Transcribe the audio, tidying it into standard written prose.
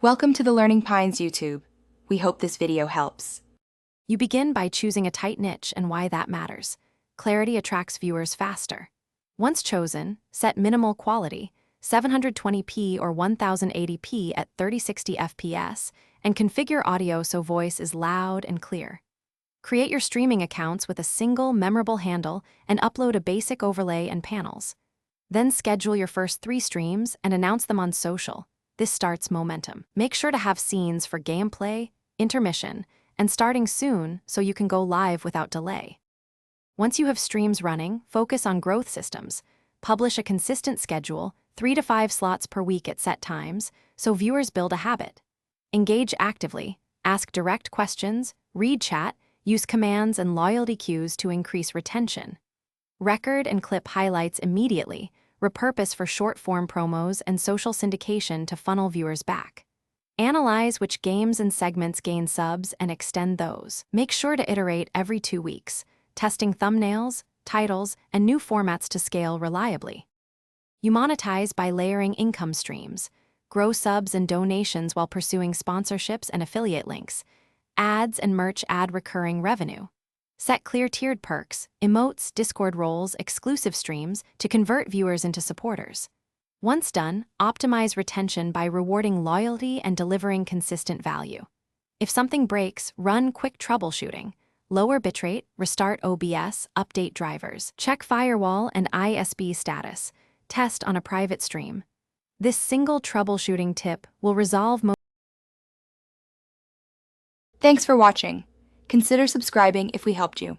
Welcome to the Learning Pines YouTube. We hope this video helps. You begin by choosing a tight niche and why that matters. Clarity attracts viewers faster. Once chosen, set minimal quality, 720p or 1080p at 3060 fps, and configure audio so voice is loud and clear. Create your streaming accounts with a single memorable handle and upload a basic overlay and panels. Then schedule your first 3 streams and announce them on social. This starts momentum. Make sure to have scenes for gameplay, intermission, and starting soon so you can go live without delay. Once you have streams running, focus on growth systems. Publish a consistent schedule, 3 to 5 slots per week at set times, so viewers build a habit. Engage actively, ask direct questions, read chat, use commands and loyalty cues to increase retention. Record and clip highlights immediately, repurpose for short-form promos and social syndication to funnel viewers back. Analyze which games and segments gain subs and extend those. Make sure to iterate every 2 weeks, testing thumbnails, titles, and new formats to scale reliably. You monetize by layering income streams. Grow subs and donations while pursuing sponsorships and affiliate links. Ads and merch add recurring revenue. Set clear tiered perks, emotes, Discord roles, exclusive streams to convert viewers into supporters. Once done, optimize retention by rewarding loyalty and delivering consistent value. If something breaks, run quick troubleshooting. Lower bitrate, restart OBS, update drivers. Check firewall and ISP status. Test on a private stream. This single troubleshooting tip will resolve most. Thanks for watching. Consider subscribing if we helped you.